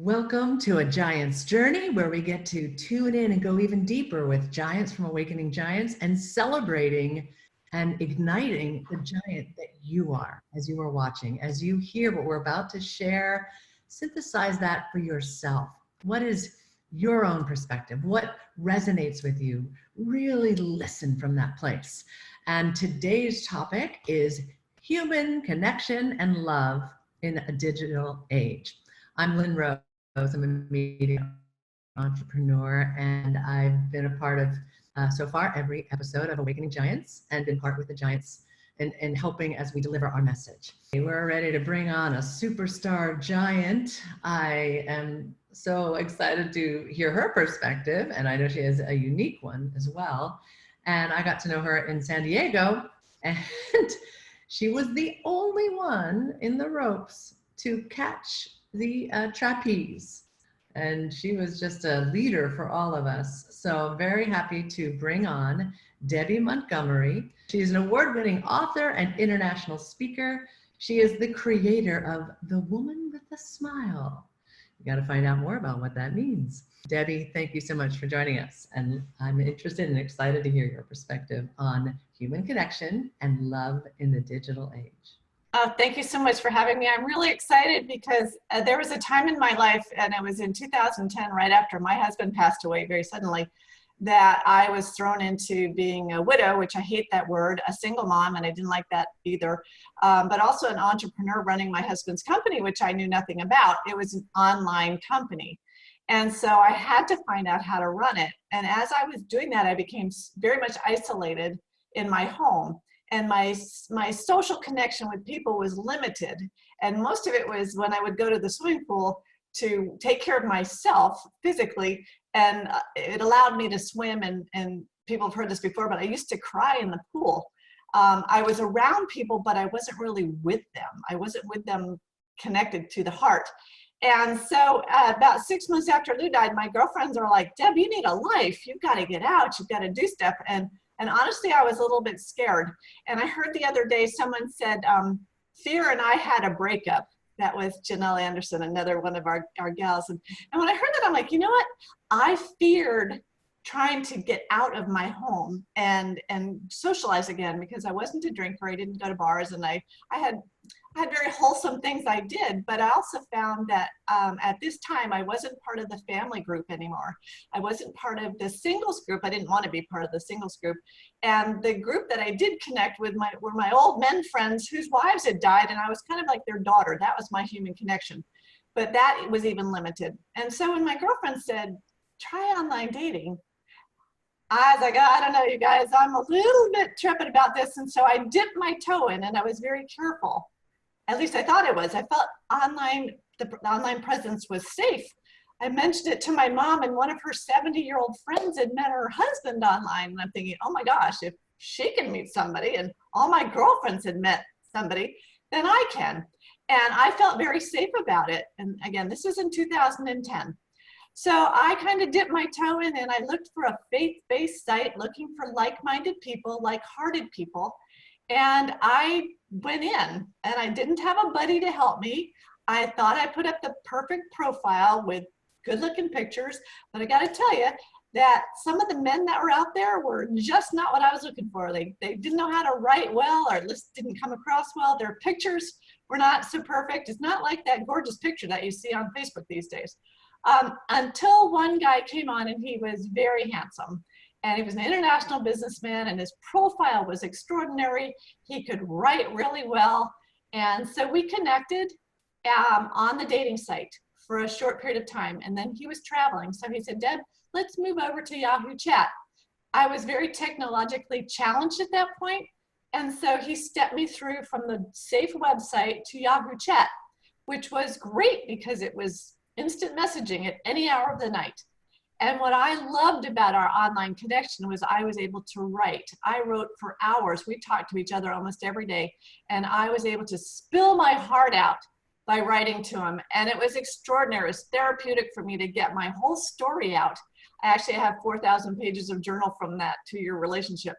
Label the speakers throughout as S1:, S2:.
S1: Welcome to a Giant's Journey, where we get to tune in and go even deeper with giants from Awakening Giants and celebrating and igniting the giant that you are as you are watching, as you hear what we're about to share. Synthesize that for yourself. What is your own perspective? What resonates with you? Really listen from that place. And today's topic is human connection and love in a digital age. I'm Lynn Rose. I'm a media entrepreneur, and I've been a part of, so far, every episode of Awakening Giants and been part with the Giants and helping as we deliver our message. We're ready to bring on a superstar giant. I am so excited to hear her perspective, and I know she has a unique one as well. And I got to know her in San Diego, and she was the only one in the ropes to catch the trapeze, and she was just a leader for all of us. So I'm very happy to bring on Debby Montgomery. She's an award-winning author and international speaker. She is the creator of The Woman with a Smile. You got to find out more about what that means. Debby, thank you so much for joining us, and I'm interested and excited to hear your perspective on human connection and love in the digital age.
S2: Thank you so much for having me. I'm really excited because there was a time in my life, and it was in 2010, right after my husband passed away very suddenly, that I was thrown into being a widow, which I hate that word, a single mom, and I didn't like that either, but also an entrepreneur running my husband's company, which I knew nothing about. It was an online company. And so I had to find out how to run it. And as I was doing that, I became very much isolated in my home. And my social connection with people was limited. And most of it was when I would go to the swimming pool to take care of myself physically. And it allowed me to swim, and people have heard this before, but I used to cry in the pool. I was around people, but I wasn't really with them. I wasn't with them connected to the heart. And so about 6 months after Lou died, my girlfriends are like, Deb, you need a life. You've got to get out. You've got to do stuff. And honestly, I was a little bit scared. And I heard the other day someone said, Fear and I had a breakup. That was Janelle Anderson, another one of our gals. And when I heard that, I'm like, you know what? I feared trying to get out of my home and socialize again, because I wasn't a drinker. I didn't go to bars, and I had very wholesome things I did, but I also found that at this time I wasn't part of the family group anymore. I wasn't part of the singles group. I didn't want to be part of the singles group. And the group that I did connect with were my old men friends whose wives had died, and I was kind of like their daughter. That was my human connection. But that was even limited. And so when my girlfriend said, try online dating, I was like, oh, I don't know, you guys, I'm a little bit trepid about this. And so I dipped my toe in, and I was very careful. At least I thought it was. I felt the online presence was safe. I mentioned it to my mom, and one of her 70-year-old friends had met her husband online. And I'm thinking, oh my gosh, if she can meet somebody and all my girlfriends had met somebody, then I can. And I felt very safe about it. And again, this was in 2010. So I kind of dipped my toe in, and I looked for a faith-based site, looking for like-minded people, like-hearted people. And I went in, and I didn't have a buddy to help me. I thought I put up the perfect profile with good-looking pictures, but I got to tell you that some of the men that were out there were just not what I was looking for. They didn't know how to write well, or at least didn't come across well. Their pictures were not so perfect. It's not like that gorgeous picture that you see on Facebook these days. Until one guy came on, and he was very handsome. And he was an international businessman, and his profile was extraordinary. He could write really well. And so we connected on the dating site for a short period of time. And then he was traveling. So he said, Deb, let's move over to Yahoo Chat. I was very technologically challenged at that point. And so he stepped me through from the safe website to Yahoo Chat, which was great because it was instant messaging at any hour of the night. And what I loved about our online connection was I was able to write. I wrote for hours. We talked to each other almost every day, and I was able to spill my heart out by writing to him. And it was extraordinary. It was therapeutic for me to get my whole story out. I actually have 4,000 pages of journal from that 2-year relationship.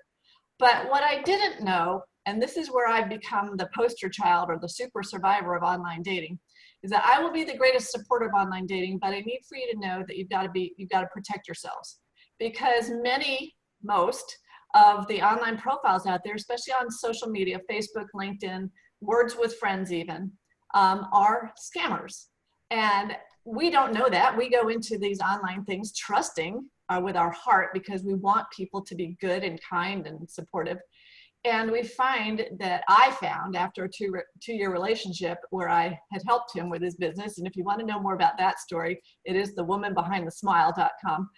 S2: But what I didn't know, and this is where I've become the poster child or the super survivor of online dating, is that I will be the greatest supporter of online dating, but I need for you to know that you've got to protect yourselves, because most of the online profiles out there, especially on social media, Facebook, LinkedIn, Words with Friends even, are scammers. And we don't know that. We go into these online things trusting with our heart, because we want people to be good and kind and supportive. And I found after a two-year relationship where I had helped him with his business, and if you want to know more about that story, it is thewomanbehindthesmile.com.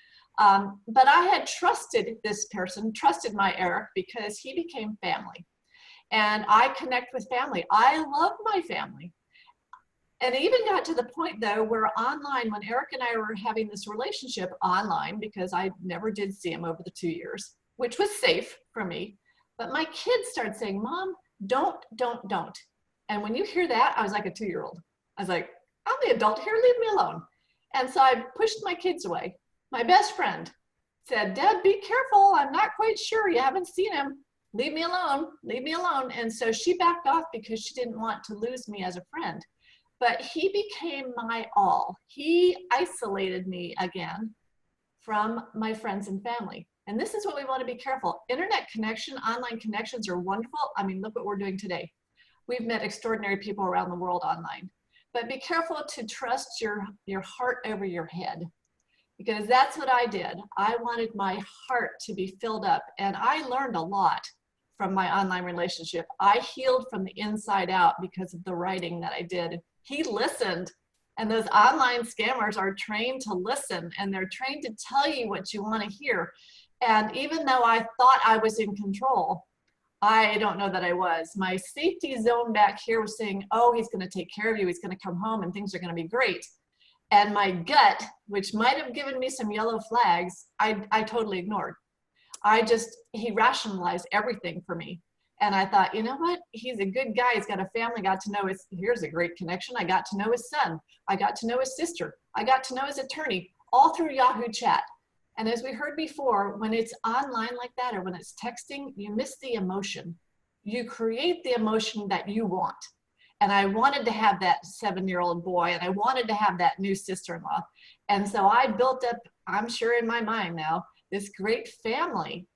S2: But I had trusted this person, trusted my Eric, because he became family. And I connect with family. I love my family. And it even got to the point, though, where online, when Eric and I were having this relationship online, because I never did see him over the 2 years, which was safe for me, but my kids started saying, Mom, don't. And when you hear that, I was like a 2-year-old. I was like, I'm the adult here, leave me alone. And so I pushed my kids away. My best friend said, Deb, be careful. I'm not quite sure. You haven't seen him. Leave me alone. Leave me alone. And so she backed off because she didn't want to lose me as a friend. But he became my all. He isolated me again from my friends and family. And this is what we want to be careful. Internet connection, online connections are wonderful. I mean, look what we're doing today. We've met extraordinary people around the world online. But be careful to trust your heart over your head, because that's what I did. I wanted my heart to be filled up. And I learned a lot from my online relationship. I healed from the inside out because of the writing that I did. He listened. And those online scammers are trained to listen, and they're trained to tell you what you want to hear. And even though I thought I was in control, I don't know that I was. My safety zone back here was saying, oh, he's going to take care of you. He's going to come home and things are going to be great. And my gut, which might have given me some yellow flags, I totally ignored. He rationalized everything for me. And I thought, you know what? He's a good guy. He's got a family. Got to know here's a great connection. I got to know his son. I got to know his sister. I got to know his attorney, all through Yahoo chat. And as we heard before, when it's online like that, or when it's texting, you miss the emotion. You create the emotion that you want. And I wanted to have that 7-year-old boy, and I wanted to have that new sister-in-law. And so I built up, I'm sure in my mind now, this great family.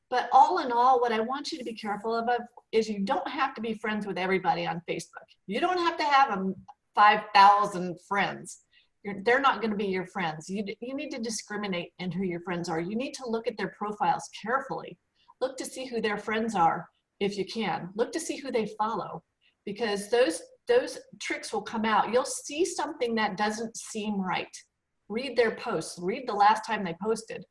S2: But all in all, what I want you to be careful of is you don't have to be friends with everybody on Facebook. You don't have to have 5,000 friends. They're not going to be your friends. You need to discriminate in who your friends are. You need to look at their profiles carefully. Look to see who their friends are if you can. Look to see who they follow, because those tricks will come out. You'll see something that doesn't seem right. Read their posts. Read the last time they posted.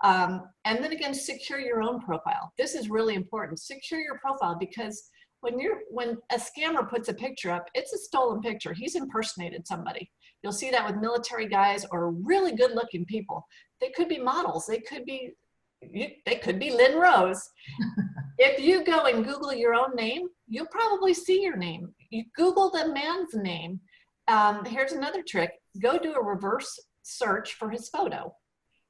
S2: And then again, secure your own profile. This is really important. Secure your profile, because when a scammer puts a picture up, it's a stolen picture. He's impersonated somebody. You'll see that with military guys or really good looking people. They could be models. They could be Lynn Rose. If you go and Google your own name, you'll probably see your name. You Google the man's name. Here's another trick. Go do a reverse search for his photo.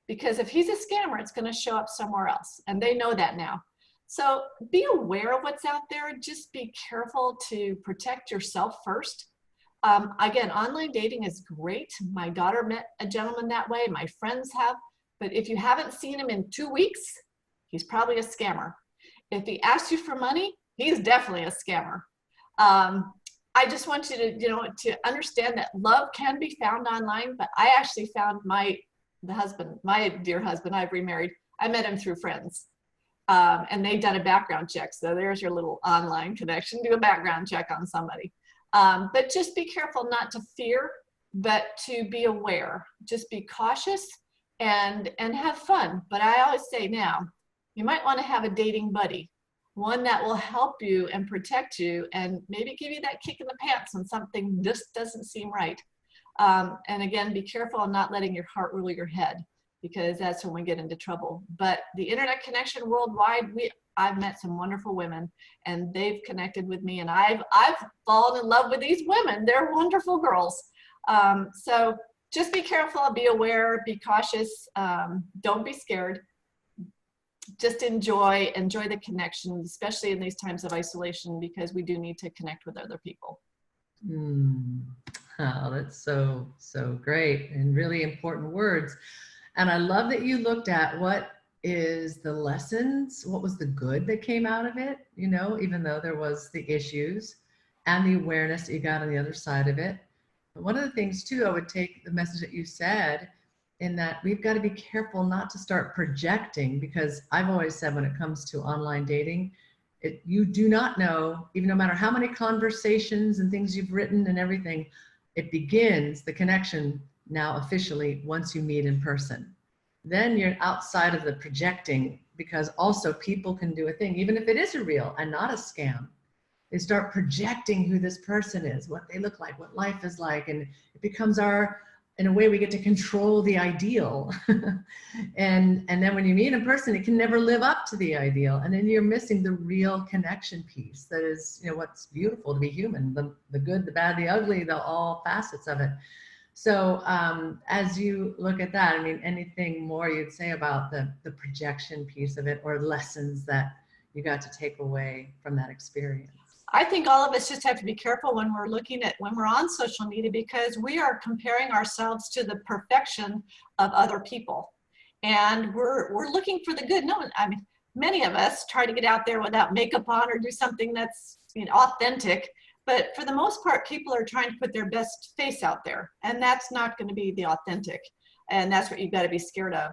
S2: Because if he's a scammer, it's going to show up somewhere else. And they know that now. So be aware of what's out there. Just be careful to protect yourself first. Again, online dating is great. My daughter met a gentleman that way. My friends have. But if you haven't seen him in 2 weeks, he's probably a scammer. If he asks you for money, he's definitely a scammer. I just want you to understand that love can be found online. But I actually found my dear husband, I've remarried. I met him through friends. And they've done a background check. So there's your little online connection. Do a background check on somebody. But just be careful not to fear, but to be aware. Just be cautious and have fun. But I always say now, you might want to have a dating buddy, one that will help you and protect you and maybe give you that kick in the pants when something just doesn't seem right. And again, be careful on not letting your heart rule your head, because that's when we get into trouble. But the internet connection worldwide, I've met some wonderful women, and they've connected with me, and I've fallen in love with these women. They're wonderful girls. So just be careful, be aware, be cautious. Don't be scared. Just enjoy the connection, especially in these times of isolation, because we do need to connect with other people.
S1: Oh, that's so, so great and really important words. And I love that you looked at what is the lessons, what was the good that came out of it, you know, even though there was the issues and the awareness that you got on the other side of it. But one of the things too, I would take the message that you said in that we've got to be careful not to start projecting, because I've always said when it comes to online dating, you do not know, even no matter how many conversations and things you've written and everything, it begins the connection now officially once you meet in person. Then you're outside of the projecting, because also people can do a thing, even if it is a real and not a scam. They start projecting who this person is, what they look like, what life is like, and it becomes our, in a way, we get to control the ideal. and then when you meet in person, it can never live up to the ideal, and then you're missing the real connection piece. That is, you know, what's beautiful to be human, the good, the bad, the ugly, the all facets of it. So as you look at that, I mean, anything more you'd say about the projection piece of it, or lessons that you got to take away from that experience?
S2: I think all of us just have to be careful when we're looking at, when we're on social media, because we are comparing ourselves to the perfection of other people. And we're looking for the good. No, I mean, many of us try to get out there without makeup on or do something that's, you know, authentic. But for the most part, people are trying to put their best face out there, and that's not going to be the authentic. And that's what you've got to be scared of.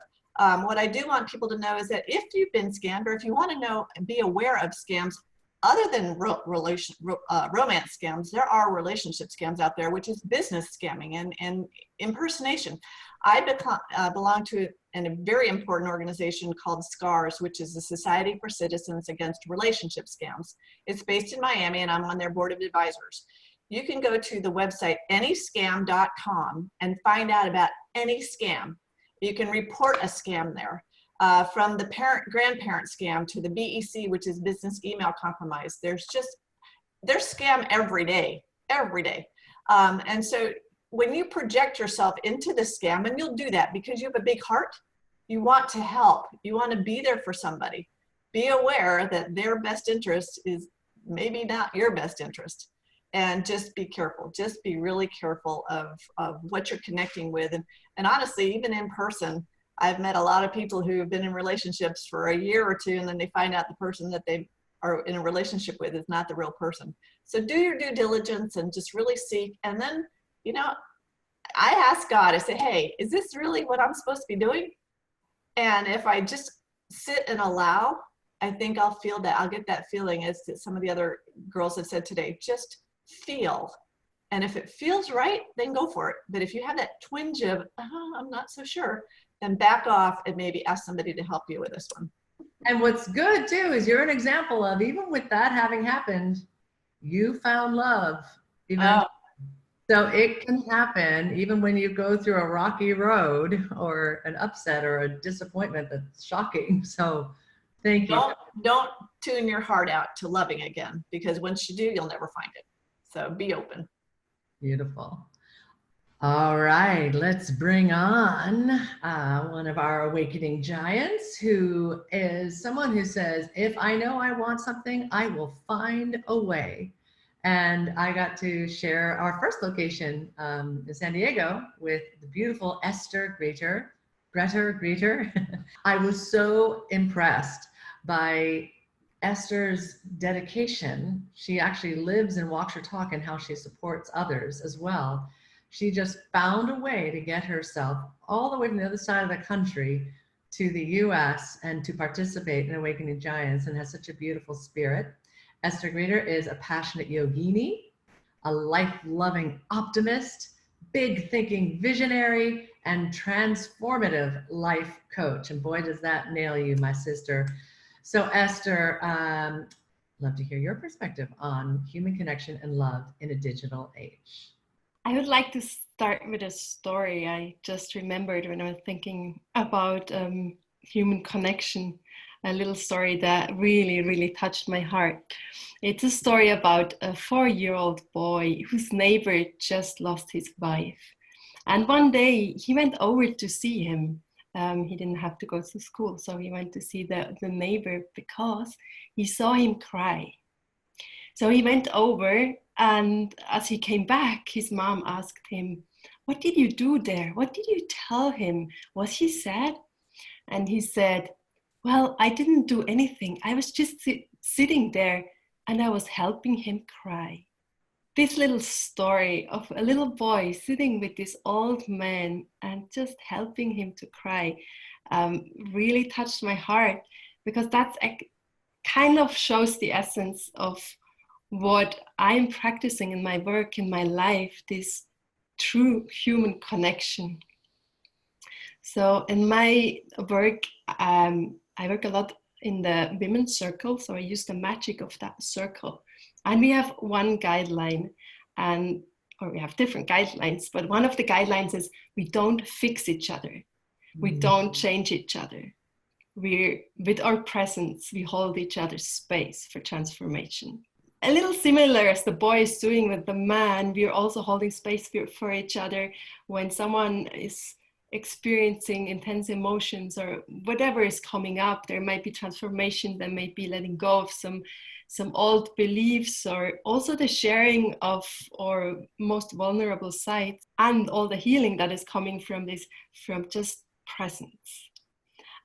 S2: What I do want people to know is that if you've been scammed, or if you want to know and be aware of scams, other than romance scams, there are relationship scams out there, which is business scamming and impersonation. I belong to a very important organization called SCARS, which is the Society for Citizens Against Relationship Scams. It's based in Miami, and I'm on their board of advisors. You can go to the website anyscam.com and find out about any scam. You can report a scam there. From the parent-grandparent scam to the BEC, which is business email compromise. There's scam every day. And so when you project yourself into the scam, and you'll do that because you have a big heart, you want to help, you want to be there for somebody, be aware that their best interest is maybe not your best interest. And just be careful, just be really careful of what you're connecting with. And honestly, even in person, I've met a lot of people who have been in relationships for a year or two, and then they find out the person that they are in a relationship with is not the real person. So do your due diligence and just really seek. And then, you know, I ask God, I say, hey, is this really what I'm supposed to be doing? And if I just sit and allow, I think I'll feel that, I'll get that feeling, as some of the other girls have said today, just feel. And if it feels right, then go for it. But if you have that twinge of, I'm not so sure, then back off and maybe ask somebody to help you with this one.
S1: And what's good too is you're an example of, even with that having happened, you found love. So it can happen even when you go through a rocky road or an upset or a disappointment that's shocking. So thank you.
S2: Don't tune your heart out to loving again, because once you do, you'll never find it. So be open.
S1: Beautiful. All right, let's bring on one of our awakening giants, who is someone who says, if I know I want something, I will find a way. And I got to share our first location in San Diego with the beautiful Esther Greter. I was so impressed by Esther's dedication. She actually lives and walks her talk and how she supports others as well. She just found a way to get herself all the way from the other side of the country to the US and to participate in Awakening Giants, and has such a beautiful spirit. Esther Greter is a passionate yogini, a life-loving optimist, big thinking visionary, and transformative life coach. And boy, does that nail you, my sister. So Esther, love to hear your perspective on human connection and love in a digital age.
S3: I would like to start with a story I just remembered when I was thinking about human connection, a little story that really, really touched my heart. It's a story about a 4-year-old boy whose neighbor just lost his wife. And one day he went over to see him. He didn't have to go to school, so he went to see the neighbor because he saw him cry. So he went over, and as he came back, his mom asked him, "What did you do there? What did you tell him? Was he sad?" And he said, "Well, I didn't do anything. I was just sitting there, and I was helping him cry." This little story of a little boy sitting with this old man and just helping him to cry really touched my heart, because that's kind of shows the essence of what I'm practicing in my work, in my life, this true human connection. So in my work, I work a lot in the women's circle, so I use the magic of that circle. And we have one guideline, or we have different guidelines, but one of the guidelines is we don't fix each other. We don't change each other. With our presence, we hold each other's space for transformation. A little similar as the boy is doing with the man, we are also holding space for each other when someone is experiencing intense emotions or whatever is coming up. There might be transformation, there might be letting go of some old beliefs, or also the sharing of our most vulnerable sides, and all the healing that is coming from just presence.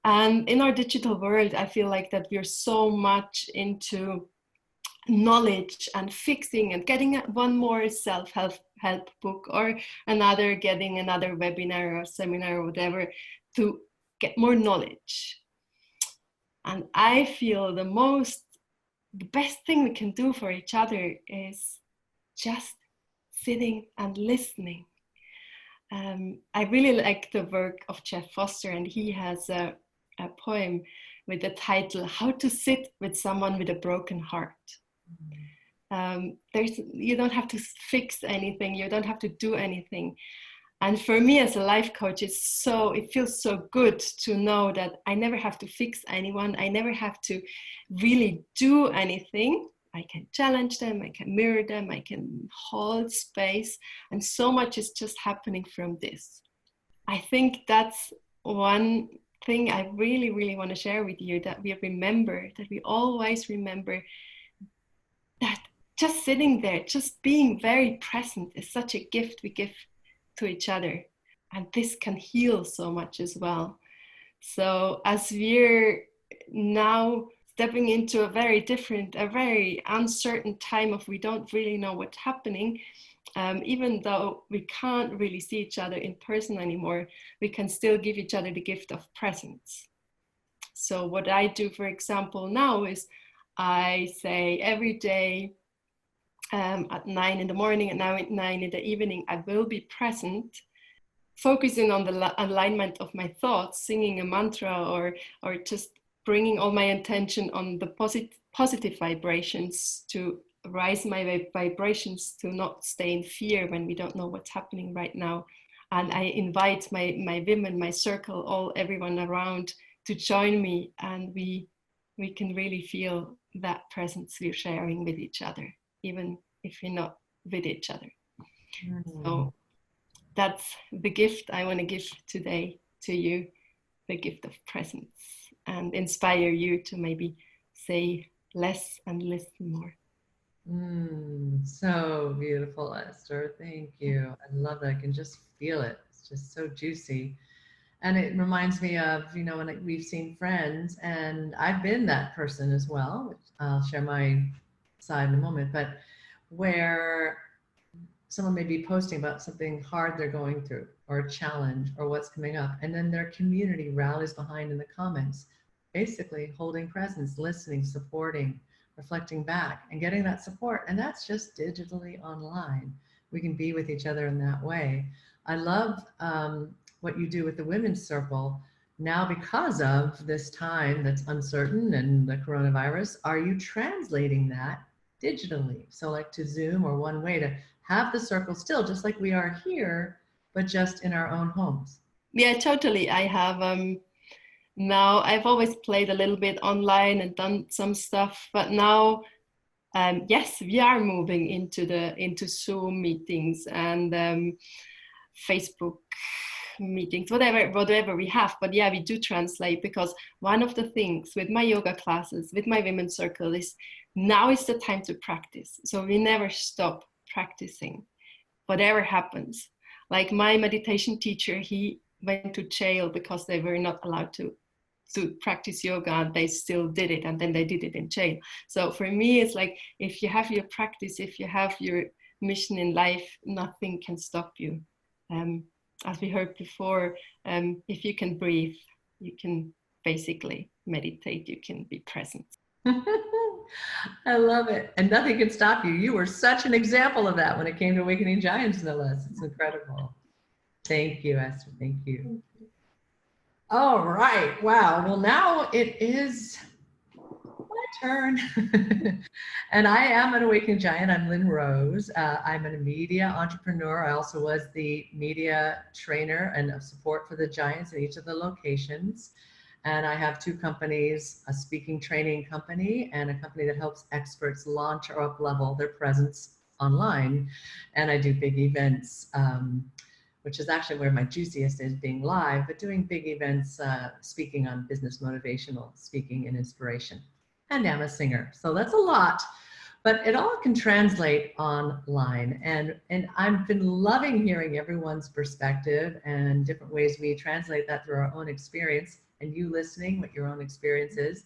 S3: And in our digital world, I feel like that we're so much into knowledge and fixing and getting one more self-help book, or getting another webinar or seminar or whatever to get more knowledge. And I feel the best thing we can do for each other is just sitting and listening. I really like the work of Jeff Foster, and he has a poem with the title, "How to Sit with Someone with a Broken Heart." You don't have to fix anything, you don't have to do anything. And for me as a life coach, it feels so good to know that I never have to fix anyone. I never have to really do anything. I can challenge them, I can mirror them, I can hold space, and so much is just happening from this. I think that's one thing I really, really want to share with you, that we always remember that just sitting there, just being very present is such a gift we give to each other. And this can heal so much as well. So as we're now stepping into a very uncertain time of we don't really know what's happening, even though we can't really see each other in person anymore, we can still give each other the gift of presence. So what I do, for example, now is I say every day at 9 in the morning and now at 9 in the evening, I will be present, focusing on the alignment of my thoughts, singing a mantra, or just bringing all my attention on the positive vibrations, to raise my vibrations, to not stay in fear when we don't know what's happening right now. And I invite my women, my circle, everyone around to join me, and we can really feel that presence we're sharing with each other, even if we're not with each other. So that's the gift I want to give today to you, the gift of presence, and inspire you to maybe say less and listen more.
S1: So beautiful, Esther. Thank you. I love that. I can just feel it. It's just so juicy. And it reminds me of, when we've seen friends, and I've been that person as well, which I'll share my side in a moment, but where someone may be posting about something hard they're going through, or a challenge, or what's coming up, and then their community rallies behind in the comments, basically holding presence, listening, supporting, reflecting back, and getting that support. And that's just digitally online. We can be with each other in that way. I love what you do with the women's circle now, because of this time that's uncertain and the coronavirus. Are you translating that digitally? So like to Zoom, or one way to have the circle still just like we are here, but just in our own homes?
S3: Yeah, totally. I have now, I've always played a little bit online and done some stuff, but now yes, we are moving into Zoom meetings and Facebook meetings, whatever we have. But yeah, we do translate, because one of the things with my yoga classes, with my women's circle, is now is the time to practice. So we never stop practicing, whatever happens. Like my meditation teacher, he went to jail because they were not allowed to practice yoga, and they still did it, and then they did it in jail. So for me, it's like, if you have your practice, if you have your mission in life, nothing can stop you. As we heard before, if you can breathe, you can basically meditate, you can be present.
S1: I love it. And nothing can stop you. You were such an example of that when it came to Awakening Giants, no less. It's incredible. Thank you, Esther. Thank you. All right. Wow. Well, now it is my turn. And I am an Awakening Giant. I'm Lynn Rose. I'm a media entrepreneur. I also was the media trainer and of support for the Giants in each of the locations. And I have two companies, a speaking training company and a company that helps experts launch or up-level their presence online. And I do big events, which is actually where my juiciest is, being live, but doing big events, speaking on business motivational speaking and inspiration. And I'm a singer, so that's a lot, but it all can translate online. And I've been loving hearing everyone's perspective and different ways we translate that through our own experience, and you listening, what your own experience is.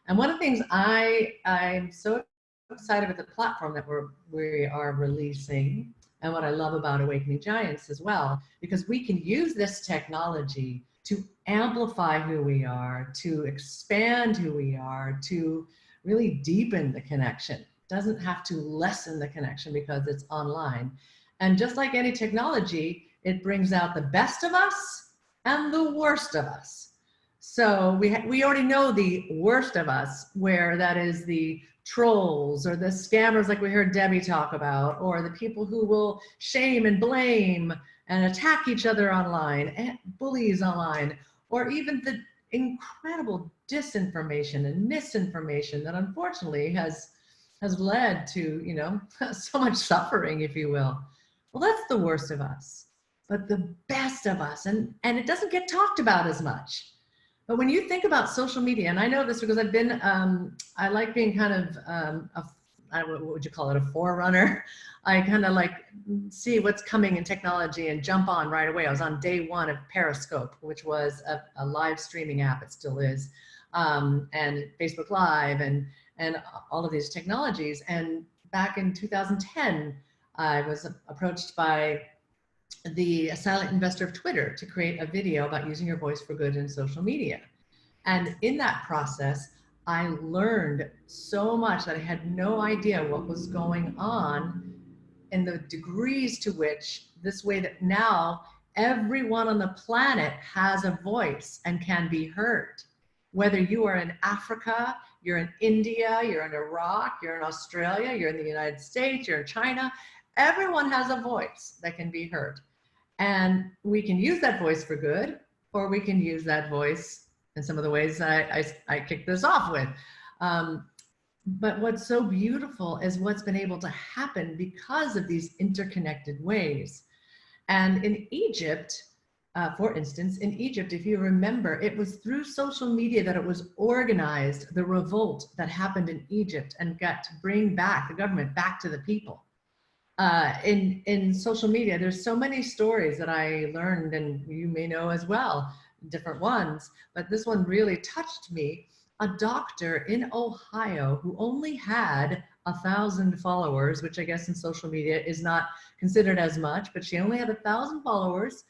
S1: And one of the things I'm so excited with the platform that we are releasing, and what I love about Awakening Giants as well, because we can use this technology to amplify who we are, to expand who we are, to really deepen the connection. It doesn't have to lessen the connection because it's online. And just like any technology, it brings out the best of us and the worst of us. So we already know the worst of us, where that is the trolls or the scammers like we heard Debbie talk about, or the people who will shame and blame and attack each other online, and bullies online, or even the incredible disinformation and misinformation that unfortunately has led to, you know, so much suffering, if you will. Well, that's the worst of us, but the best of us, and it doesn't get talked about as much. But when you think about social media, and I know this because I've been, I like being kind of, what would you call it, a forerunner. I kind of like see what's coming in technology and jump on right away. I was on day one of Periscope, which was a live streaming app, it still is, and Facebook Live and all of these technologies. And back in 2010, I was approached by the silent investor of Twitter to create a video about using your voice for good in social media. And in that process, I learned so much that I had no idea what was going on, and the degrees to which this way that now everyone on the planet has a voice and can be heard. Whether you are in Africa, you're in India, you're in Iraq, you're in Australia, you're in the United States, you're in China, everyone has a voice that can be heard. And we can use that voice for good, or we can use that voice in some of the ways I kicked this off with. But what's so beautiful is what's been able to happen because of these interconnected ways. And in Egypt, for instance, in Egypt, if you remember, it was through social media that it was organized, the revolt that happened in Egypt, and got to bring back the government back to the people. In social media, there's so many stories that I learned, and you may know as well, different ones, but this one really touched me. A doctor in Ohio who only had 1,000 followers, which I guess in social media is not considered as much, but she only had 1,000 followers.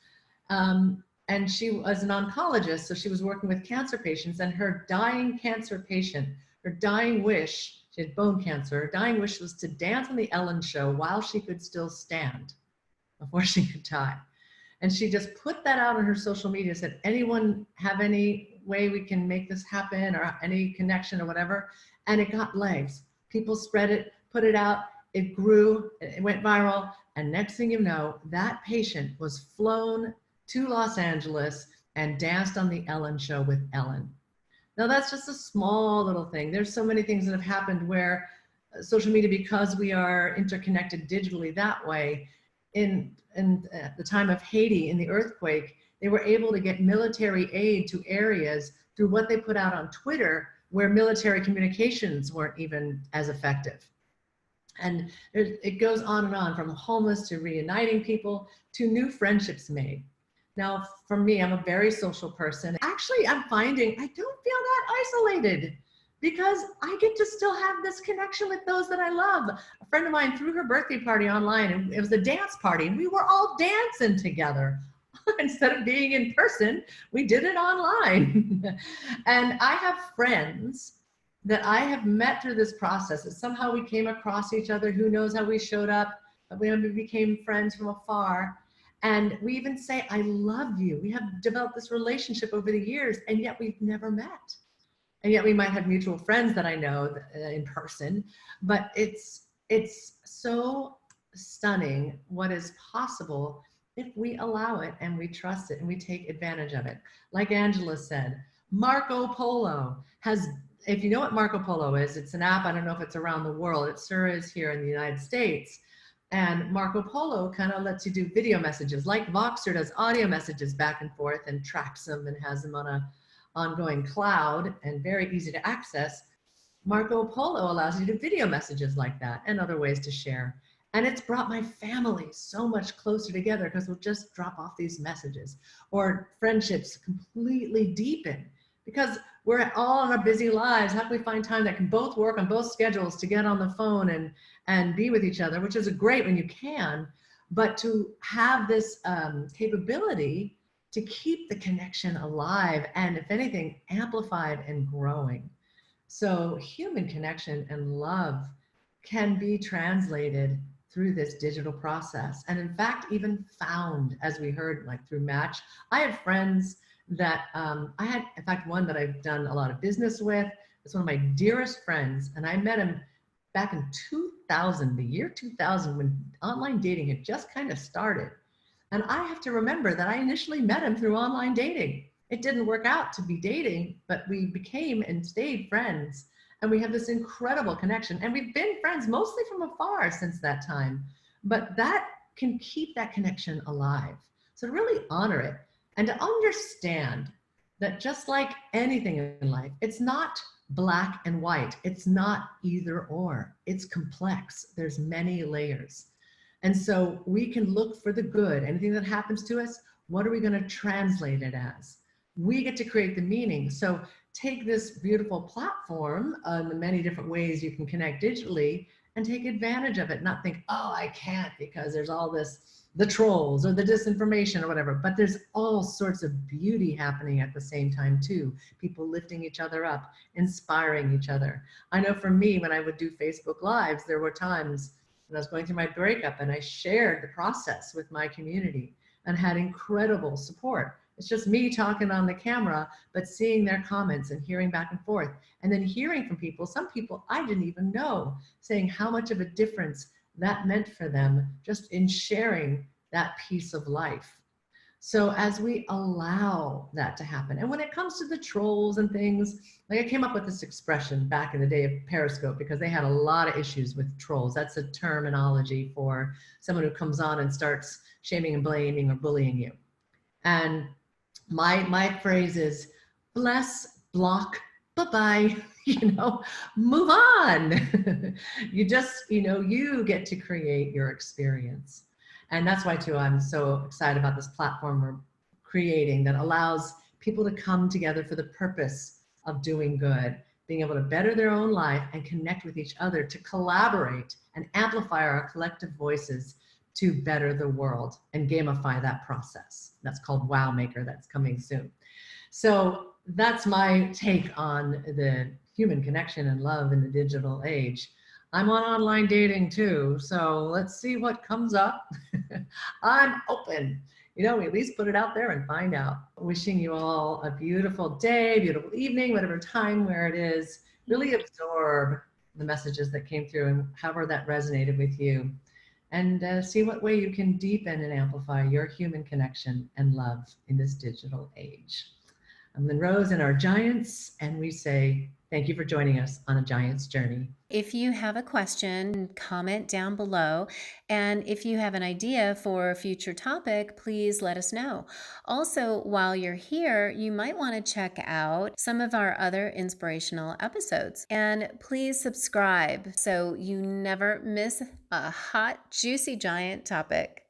S1: And she was an oncologist, so she was working with cancer patients, and her dying cancer patient, her dying wish, she had bone cancer, her dying wish was to dance on the Ellen Show while she could still stand before she could die. And she just put that out on her social media, said, anyone have any way we can make this happen, or any connection or whatever? And it got legs. People spread it, put it out, it grew, it went viral. And next thing you know, that patient was flown to Los Angeles and danced on the Ellen Show with Ellen. Now that's just a small little thing. There's so many things that have happened where social media, because we are interconnected digitally that way, in the time of Haiti, in the earthquake, they were able to get military aid to areas through what they put out on Twitter, where military communications weren't even as effective. And it goes on and on, from homeless to reuniting people to new friendships made. Now, for me, I'm a very social person. Actually, I'm finding I don't feel that isolated, because I get to still have this connection with those that I love. A friend of mine threw her birthday party online, and it was a dance party, and we were all dancing together. Instead of being in person, we did it online. And I have friends that I have met through this process, and somehow we came across each other. Who knows how we showed up, but we became friends from afar. And we even say, I love you. We have developed this relationship over the years, and yet we've never met. And yet we might have mutual friends that I know in person, but it's so stunning what is possible if we allow it and we trust it and we take advantage of it. Like Angela said, Marco Polo has, if you know what Marco Polo is, it's an app. I don't know if it's around the world. It sure is here in the United States. And Marco Polo kind of lets you do video messages, like Voxer does audio messages back and forth and tracks them and has them on a ongoing cloud and very easy to access. Marco Polo allows you to do video messages like that and other ways to share. And it's brought my family so much closer together, because we'll just drop off these messages, or friendships completely deepen because we're all in our busy lives. How can we find time that can both work on both schedules to get on the phone and be with each other, which is great when you can, but to have this capability to keep the connection alive and, if anything, amplified and growing. So human connection and love can be translated through this digital process. And in fact, even found, as we heard, like through Match. I have friends that I had, in fact, one that I've done a lot of business with. It's one of my dearest friends. And I met him back in 2000, the year 2000, when online dating had just kind of started. And I have to remember that I initially met him through online dating. It didn't work out to be dating, but we became and stayed friends. And we have this incredible connection. And we've been friends mostly from afar since that time. But that can keep that connection alive. So to really honor it and to understand that, just like anything in life, it's not black and white. It's not either or. It's complex. There's many layers. And so we can look for the good. Anything that happens to us, what are we going to translate it as? We get to create the meaning. So take this beautiful platform, the many different ways you can connect digitally, and take advantage of it. Not think, oh, I can't because there's all this, the trolls or the disinformation or whatever. But there's all sorts of beauty happening at the same time too. People lifting each other up, inspiring each other. I know for me, when I would do Facebook Lives, there were times when I was going through my breakup and I shared the process with my community and had incredible support. It's just me talking on the camera, but seeing their comments and hearing back and forth, and then hearing from people, some people I didn't even know, saying how much of a difference that meant for them just in sharing that piece of life. So as we allow that to happen, and when it comes to the trolls and things, like I came up with this expression back in the day of Periscope because they had a lot of issues with trolls. That's a terminology for someone who comes on and starts shaming and blaming or bullying you. And my phrase is bless, block, bye-bye, move on. You just, you get to create your experience. And that's why too, I'm so excited about this platform we're creating that allows people to come together for the purpose of doing good, being able to better their own life and connect with each other, to collaborate and amplify our collective voices to better the world and gamify that process. That's called Wow Maker. That's coming soon. So that's my take on the human connection and love in the digital age. I'm on online dating too, so let's see what comes up. I'm open. We at least put it out there and find out. Wishing you all a beautiful day, beautiful evening, whatever time where it is. Really absorb the messages that came through and however that resonated with you. And see what way you can deepen and amplify your human connection and love in this digital age. I'm Lynn Rose and our Giants, and we say Thank you for joining us on A Giant's Journey.
S4: If you have a question, comment down below. And if you have an idea for a future topic, please let us know. Also, while you're here, you might want to check out some of our other inspirational episodes. And please subscribe so you never miss a hot, juicy giant topic.